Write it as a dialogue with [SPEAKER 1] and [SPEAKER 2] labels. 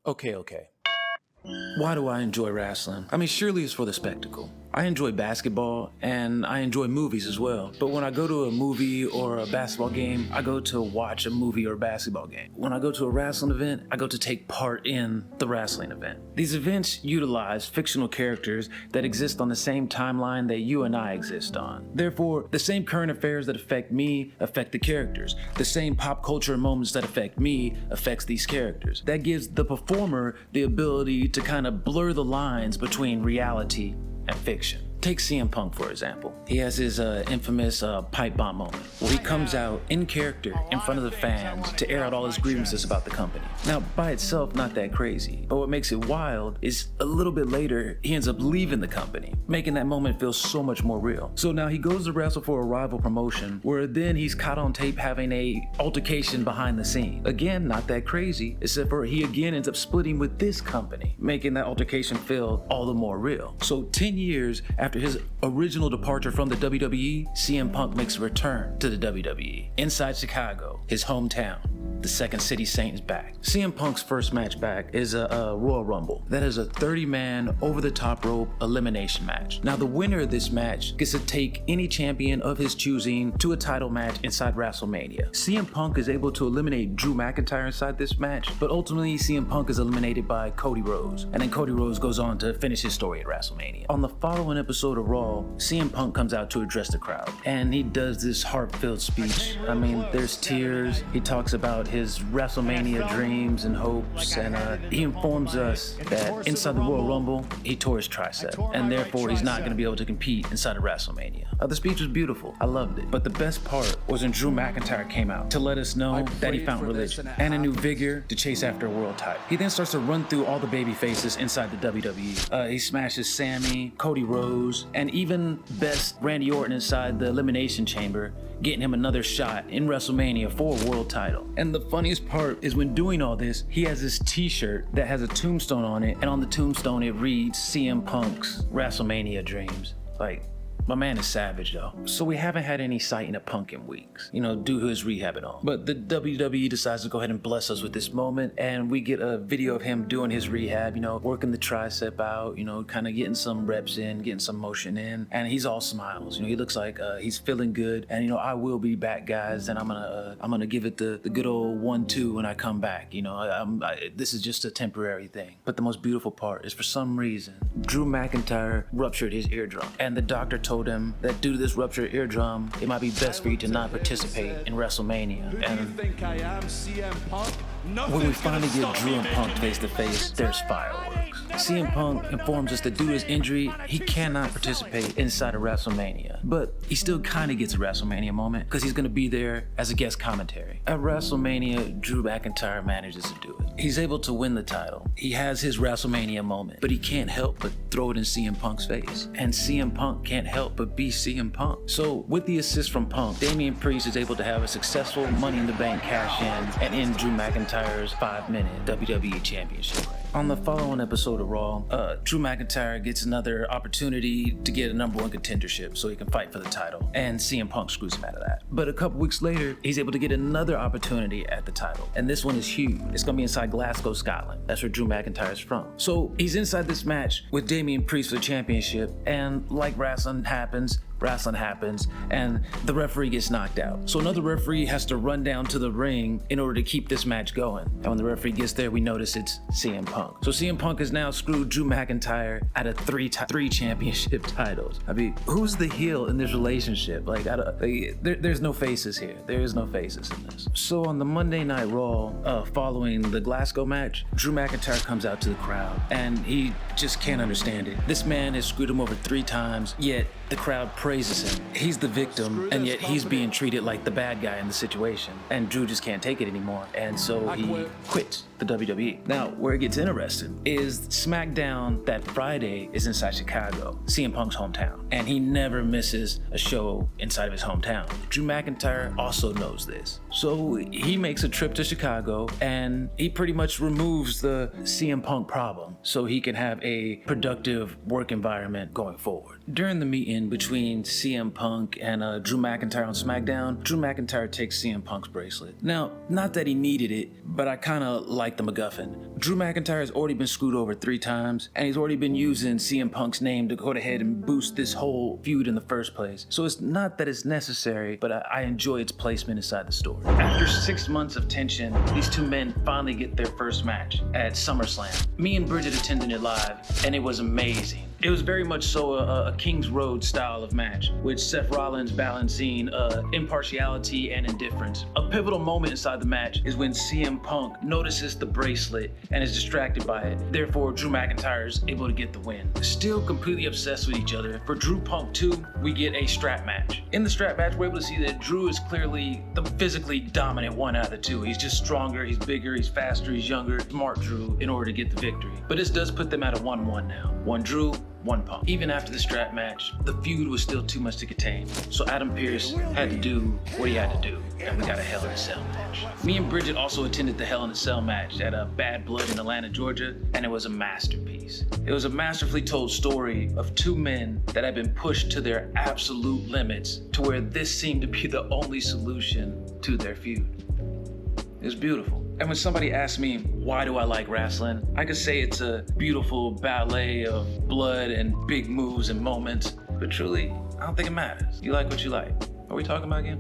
[SPEAKER 1] Okay. Why do I enjoy wrestling? I mean, surely it's for the spectacle. I enjoy basketball and I enjoy movies as well. But when I go to a movie or a basketball game, I go to watch a movie or a basketball game. When I go to a wrestling event, I go to take part in the wrestling event. These events utilize fictional characters that exist on the same timeline that you and I exist on. Therefore, the same current affairs that affect me affect the characters. The same pop culture moments that affect me affects these characters. That gives the performer the ability to kind of blur the lines between reality and fiction. Take CM Punk, for example. He has his infamous pipe bomb moment where he comes out in character in front of the fans to air out all his grievances about the company. Now, by itself, not that crazy, but what makes it wild is a little bit later, he ends up leaving the company, making that moment feel so much more real. So now he goes to wrestle for a rival promotion, where then he's caught on tape having a altercation behind the scene. Again, not that crazy, except for he again ends up splitting with this company, making that altercation feel all the more real. So 10 years after his original departure from the WWE, CM Punk makes a return to the WWE. Inside Chicago, his hometown, the Second City Saint is back. CM Punk's first match back is a Royal Rumble. That is a 30-man over-the-top rope elimination match. Now, the winner of this match gets to take any champion of his choosing to a title match inside WrestleMania. CM Punk is able to eliminate Drew McIntyre inside this match, but ultimately CM Punk is eliminated by Cody Rhodes, and then Cody Rhodes goes on to finish his story at WrestleMania. On the following episode of Raw, CM Punk comes out to address the crowd, and he does this heartfelt speech. I mean, there's tears. He talks about his WrestleMania dreams and hopes, and he informs us that inside the Royal Rumble, he tore his tricep, and therefore he's not going to be able to compete inside of WrestleMania. The speech was beautiful. I loved it. But the best part was when Drew McIntyre came out to let us know that he found religion and a new vigor to chase after a world title. He then starts to run through all the baby faces inside the WWE. He smashes Sammy, Cody Rhodes, and even best Randy Orton inside the Elimination Chamber, getting him another shot in WrestleMania for a world title. And the funniest part is when doing all this, he has this t-shirt that has a tombstone on it, and on the tombstone it reads CM Punk's WrestleMania dreams. Like, my man is savage though. So we haven't had any sighting of Punk in weeks, due to his rehab and all. But the WWE decides to go ahead and bless us with this moment, and we get a video of him doing his rehab, working the tricep out, kind of getting some reps in, getting some motion in, and he's all smiles. He looks like he's feeling good, and I will be back, guys, and I'm gonna give it the good old 1-2 when I come back. This is just a temporary thing. But the most beautiful part is, for some reason, Drew McIntyre ruptured his eardrum, and the doctor told him that due to this ruptured eardrum, it might be best for you to not participate in WrestleMania. And when we finally get Drew and Punk face to face, there's fireworks. CM Punk informs us that due to his injury, he cannot participate inside of WrestleMania. But he still kind of gets a WrestleMania moment because he's going to be there as a guest commentary. At WrestleMania, Drew McIntyre manages to do it. He's able to win the title. He has his WrestleMania moment, but he can't help but throw it in CM Punk's face. And CM Punk can't help but be CM Punk. So with the assist from Punk, Damian Priest is able to have a successful Money in the Bank cash in and end Drew McIntyre's 5-minute WWE Championship reign. On the following episode of Raw, Drew McIntyre gets another opportunity to get a #1 contendership so he can fight for the title, and CM Punk screws him out of that. But a couple weeks later, he's able to get another opportunity at the title, and this one is huge. It's gonna be inside Glasgow, Scotland. That's where Drew McIntyre is from. So he's inside this match with Damian Priest for the championship, and like wrestling happens, and the referee gets knocked out. So another referee has to run down to the ring in order to keep this match going. And when the referee gets there, we notice it's CM Punk. So CM Punk has now screwed Drew McIntyre out of three championship titles. I mean, who's the heel in this relationship? There's no faces here. There is no faces in this. So on the Monday Night Raw, following the Glasgow match, Drew McIntyre comes out to the crowd, and he just can't understand it. This man has screwed him over 3 times, yet the crowd praises him. He's the victim, and yet he's being treated like the bad guy in the situation. And Drew just can't take it anymore, and so he quits the WWE. Now, where it gets interesting is SmackDown that Friday is inside Chicago, CM Punk's hometown, and he never misses a show inside of his hometown. Drew McIntyre also knows this. So he makes a trip to Chicago, and he pretty much removes the CM Punk problem so he can have a productive work environment going forward. During the meeting between CM Punk and Drew McIntyre on SmackDown, Drew McIntyre takes CM Punk's bracelet. Now, not that he needed it, but I kinda like the MacGuffin. Drew McIntyre has already been screwed over 3 times, and he's already been using CM Punk's name to go ahead and boost this whole feud in the first place. So it's not that it's necessary, but I enjoy its placement inside the story. After 6 months of tension, these two men finally get their first match at SummerSlam. Me and Bridget attended it live, and it was amazing. It was very much so a King's Road style of match, with Seth Rollins balancing impartiality and indifference. A pivotal moment inside the match is when CM Punk notices the bracelet and is distracted by it. Therefore, Drew McIntyre is able to get the win. Still completely obsessed with each other, for Drew Punk 2, we get a strap match. In the strap match, we're able to see that Drew is clearly the physically dominant one out of the two. He's just stronger, he's bigger, he's faster, he's younger. Smart Drew in order to get the victory. But this does put them at a 1-1 now. 1 Drew, 1 Punk. Even after the strap match, the feud was still too much to contain. So Adam Pearce had to do what he had to do, and we got a Hell in a Cell match. Me and Bridget also attended the Hell in a Cell match at Bad Blood in Atlanta, Georgia, and it was a masterpiece. It was a masterfully told story of 2 men that had been pushed to their absolute limits to where this seemed to be the only solution to their feud. It was beautiful. And when somebody asks me, why do I like wrestling? I could say it's a beautiful ballet of blood and big moves and moments, but truly, I don't think it matters. You like what you like. What are we talking about again?